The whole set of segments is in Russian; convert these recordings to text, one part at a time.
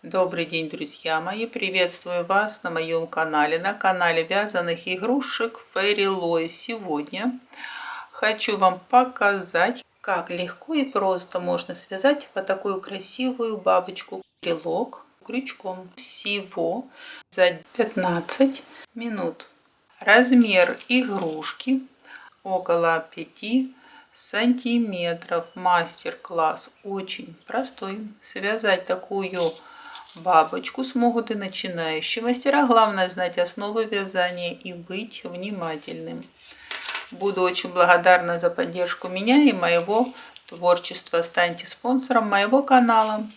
Добрый день, друзья мои! Приветствую вас на моем канале, на канале вязаных игрушек Fairy. Сегодня хочу вам показать, как легко и просто можно связать вот такую красивую бабочку-брелок крючком. Всего за 15 минут. Размер игрушки около 5 сантиметров. Мастер-класс очень простой. Связать такую бабочку смогут и начинающие мастера. Главное знать основы вязания и быть внимательным. Буду очень благодарна за поддержку меня и моего творчества. Станьте спонсором моего канала.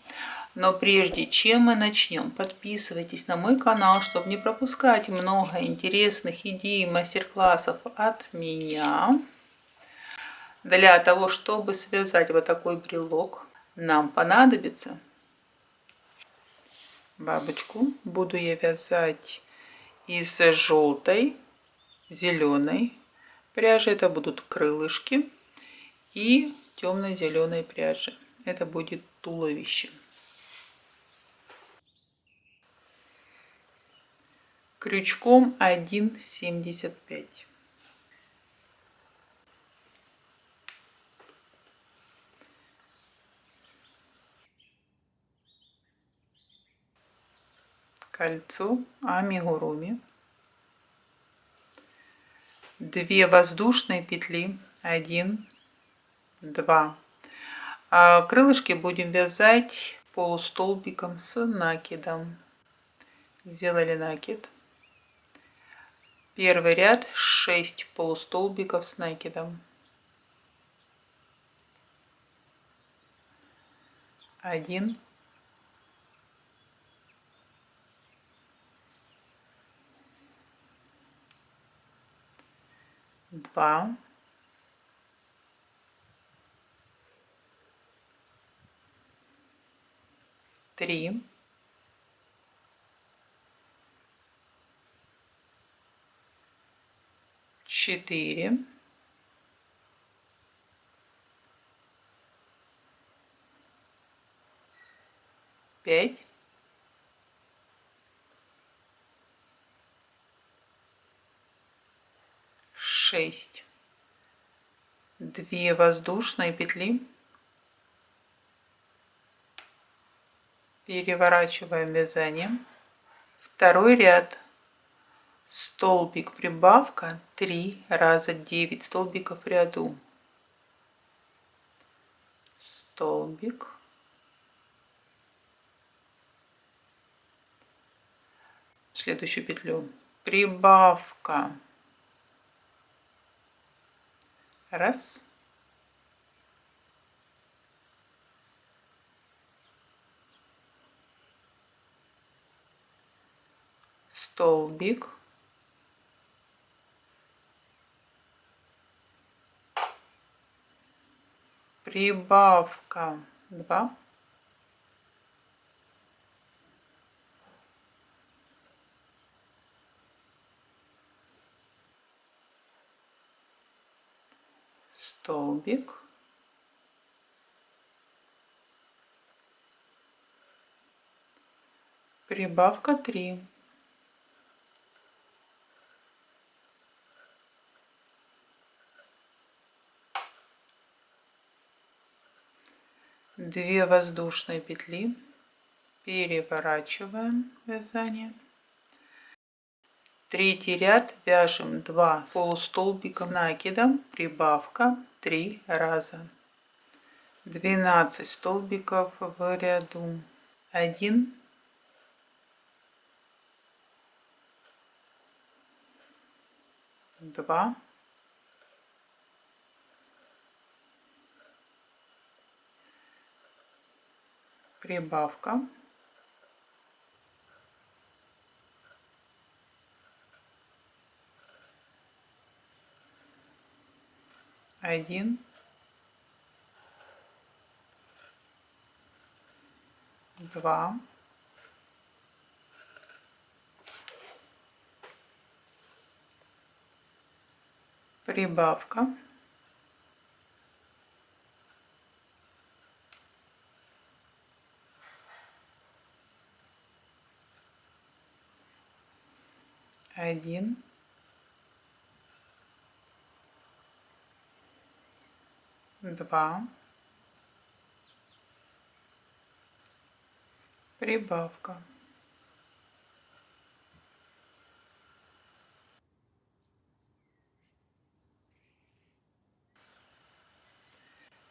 Но прежде чем мы начнем, подписывайтесь на мой канал, чтобы не пропускать много интересных идей и мастер-классов от меня. Для того, чтобы связать вот такой брелок, нам понадобится бабочку. Буду я вязать из желтой, зеленой пряжи. Это будут крылышки. И темно-зеленой пряжи. Это будет туловище. Крючком 1,75. Кольцо амигуруми. 2 воздушные петли. 1, 2. Крылышки будем вязать полустолбиком с накидом. Сделали накид. Первый ряд 6 полустолбиков с накидом. 1, 2, 3, 4, 5, 6. 2 воздушные петли. Переворачиваем вязание. Второй ряд. Столбик прибавка 3 раза 9 столбиков в ряду. Столбик. Следующую петлю. Прибавка. Раз. Столбик. Прибавка 2. Столбик. Прибавка 3. Две воздушные петли. Переворачиваем вязание. Третий ряд вяжем 2 полустолбика с накидом. Прибавка 3 раза. 12 столбиков в ряду. 1, 2, 3, прибавка, 1, 2, прибавка, 1, 2, прибавка,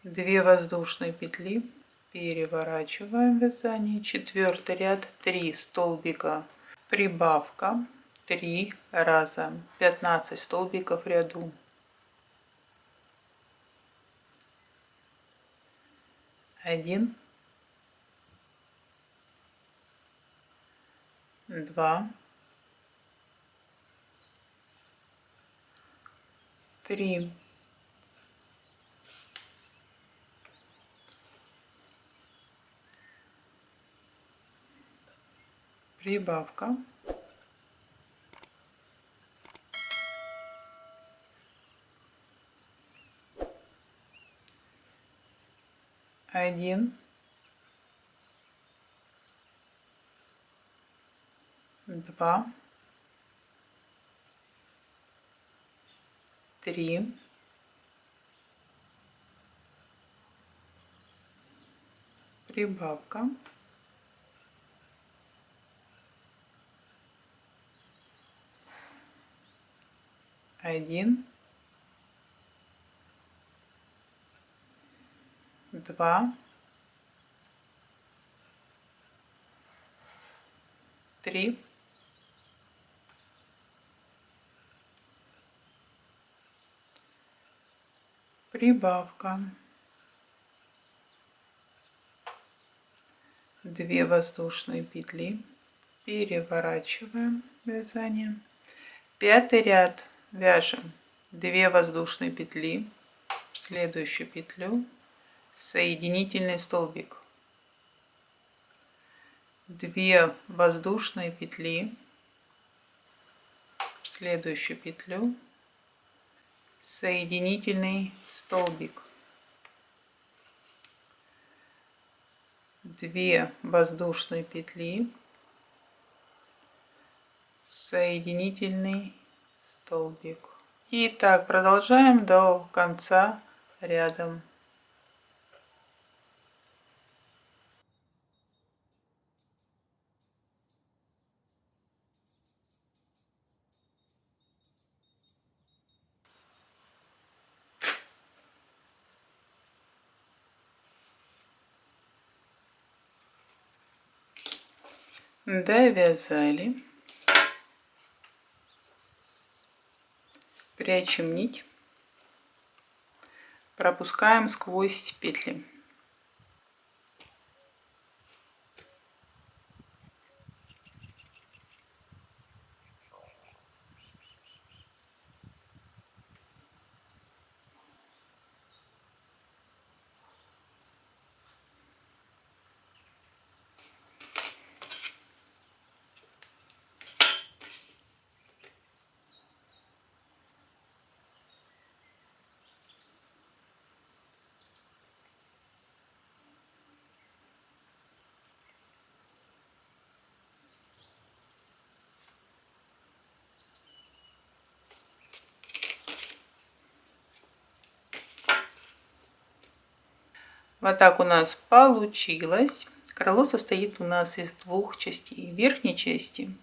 2 воздушные петли, переворачиваем вязание, 4 ряд, 3 столбика, прибавка, 3 раза, 15 столбиков в ряду, 1, 2, 3, прибавка, 1, 2, 3, прибавка, 1, 2, 3, прибавка, 2 воздушные петли, переворачиваем вязание, 5 ряд вяжем 2 воздушные петли в следующую петлю, соединительный столбик, 2 воздушные петли в следующую петлю, соединительный столбик, 2 воздушные петли, соединительный столбик. И так продолжаем до конца ряда. Довязали, прячем нить, пропускаем сквозь петли. Вот так у нас получилось. Крыло состоит у нас из 2 частей. Верхней части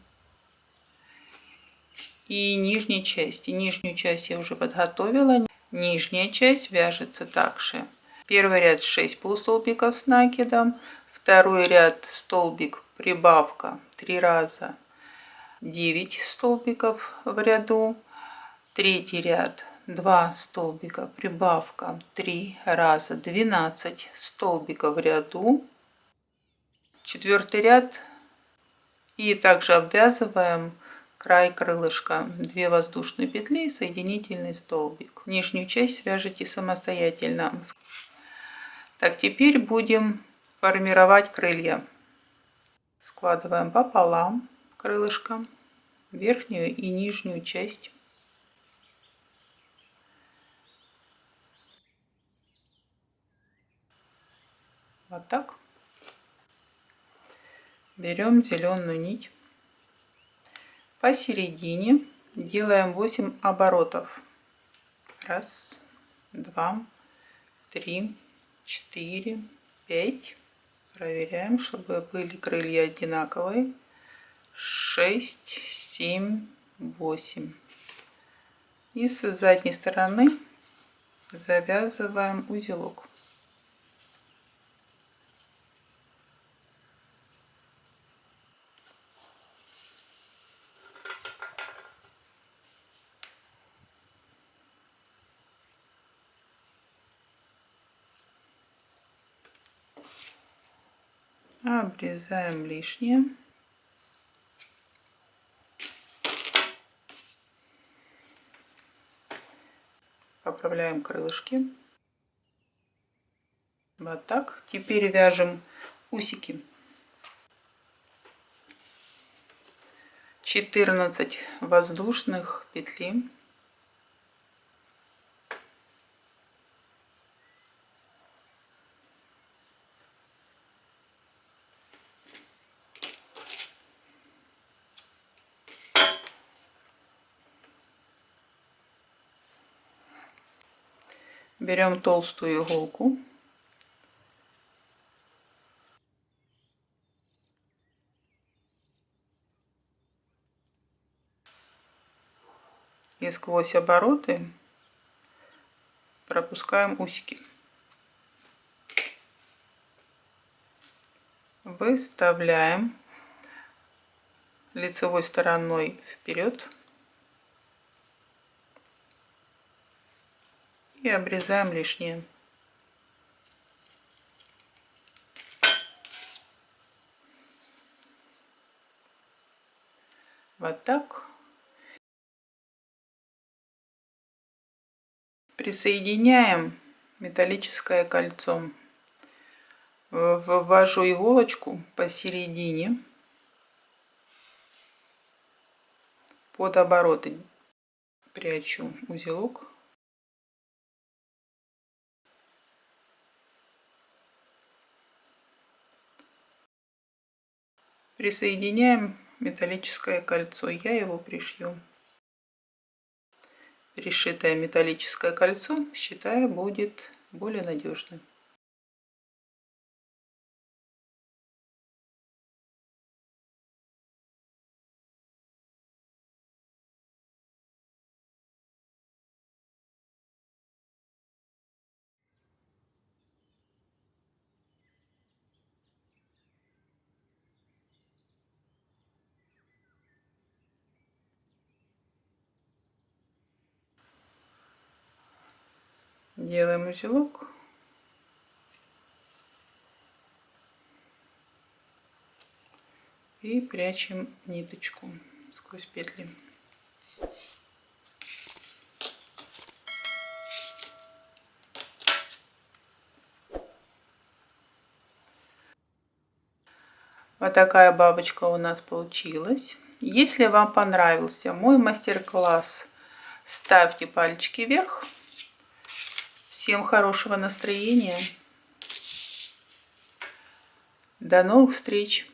и нижней части. Нижнюю часть я уже подготовила. Нижняя часть вяжется также. Первый ряд 6 полустолбиков с накидом. Второй ряд столбик, прибавка 3 раза, 9 столбиков в ряду. Третий ряд 2 столбика, прибавка 3 раза, 12 столбиков в ряду. Четвертый ряд и также обвязываем край крылышка, 2 воздушные петли, соединительный столбик. Нижнюю часть свяжите самостоятельно. Так, теперь будем формировать крылья. Складываем пополам крылышко, верхнюю и нижнюю часть. Вот так. Берем зеленую нить, Посередине делаем 8 оборотов. 1, 2, 3, 4, 5. Проверяем, чтобы были крылья одинаковые. 6, 7, 8. И с задней стороны завязываем узелок. Обрезаем лишнее. Поправляем крылышки. Вот так. Теперь вяжем усики. 14 воздушных петли. Берем толстую иголку. И сквозь обороты пропускаем усики. Выставляем лицевой стороной вперед и обрезаем лишнее. Вот так. Присоединяем металлическое кольцо. Ввожу иголочку посередине под обороты, прячу узелок. Присоединяем металлическое кольцо, я его пришью. Пришитое металлическое кольцо, считаю, будет более надежным. Делаем узелок. И прячем ниточку сквозь петли. Вот такая бабочка у нас получилась. Если вам понравился мой мастер-класс, ставьте пальчики вверх. Всем хорошего настроения. До новых встреч!